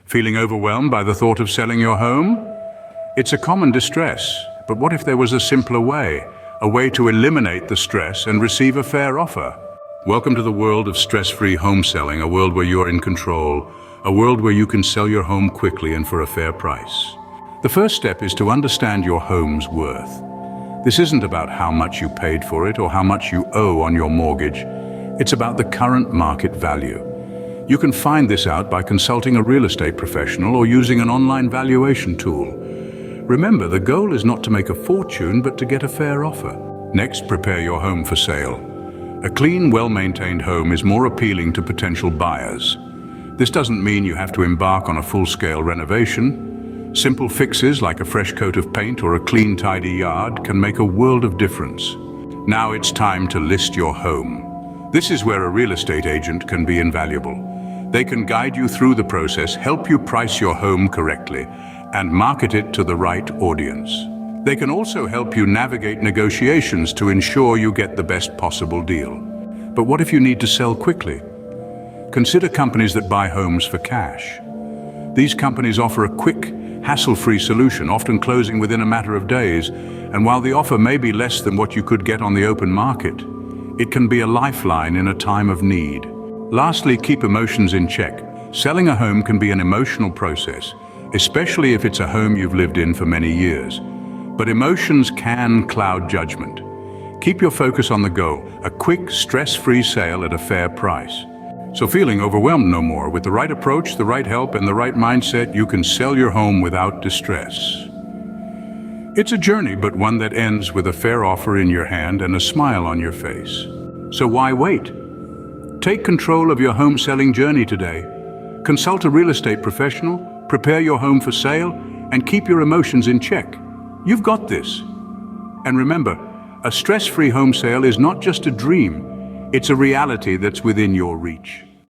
Feeling overwhelmed by the thought of selling your home? It's a common distress, but what if there was a simpler way? A way to eliminate the stress and receive a fair offer? Welcome to the world of stress-free home selling, a world where you're in control, a world where you can sell your home quickly and for a fair price. The first step is to understand your home's worth. This isn't about how much you paid for it or how much you owe on your mortgage. It's about the current market value. You can find this out by consulting a real estate professional or using an online valuation tool. Remember, the goal is not to make a fortune, but to get a fair offer. Next, prepare your home for sale. A clean, well-maintained home is more appealing to potential buyers. This doesn't mean you have to embark on a full-scale renovation. Simple fixes like a fresh coat of paint or a clean, tidy yard can make a world of difference. Now it's time to list your home. This is where a real estate agent can be invaluable. They can guide you through the process, help you price your home correctly, and market it to the right audience. They can also help you navigate negotiations to ensure you get the best possible deal. But what if you need to sell quickly? Consider companies that buy homes for cash. These companies offer a quick, hassle-free solution, often closing within a matter of days, and while the offer may be less than what you could get on the open market, it can be a lifeline in a time of need. Lastly, keep emotions in check. Selling a home can be an emotional process, especially if it's a home you've lived in for many years. But emotions can cloud judgment. Keep your focus on the goal, a quick, stress-free sale at a fair price. So feeling overwhelmed no more. With the right approach, the right help, and the right mindset, you can sell your home without distress. It's a journey, but one that ends with a fair offer in your hand and a smile on your face. So why wait? Take control of your home selling journey today. Consult a real estate professional, prepare your home for sale, and keep your emotions in check. You've got this. And remember, a stress-free home sale is not just a dream, it's a reality that's within your reach.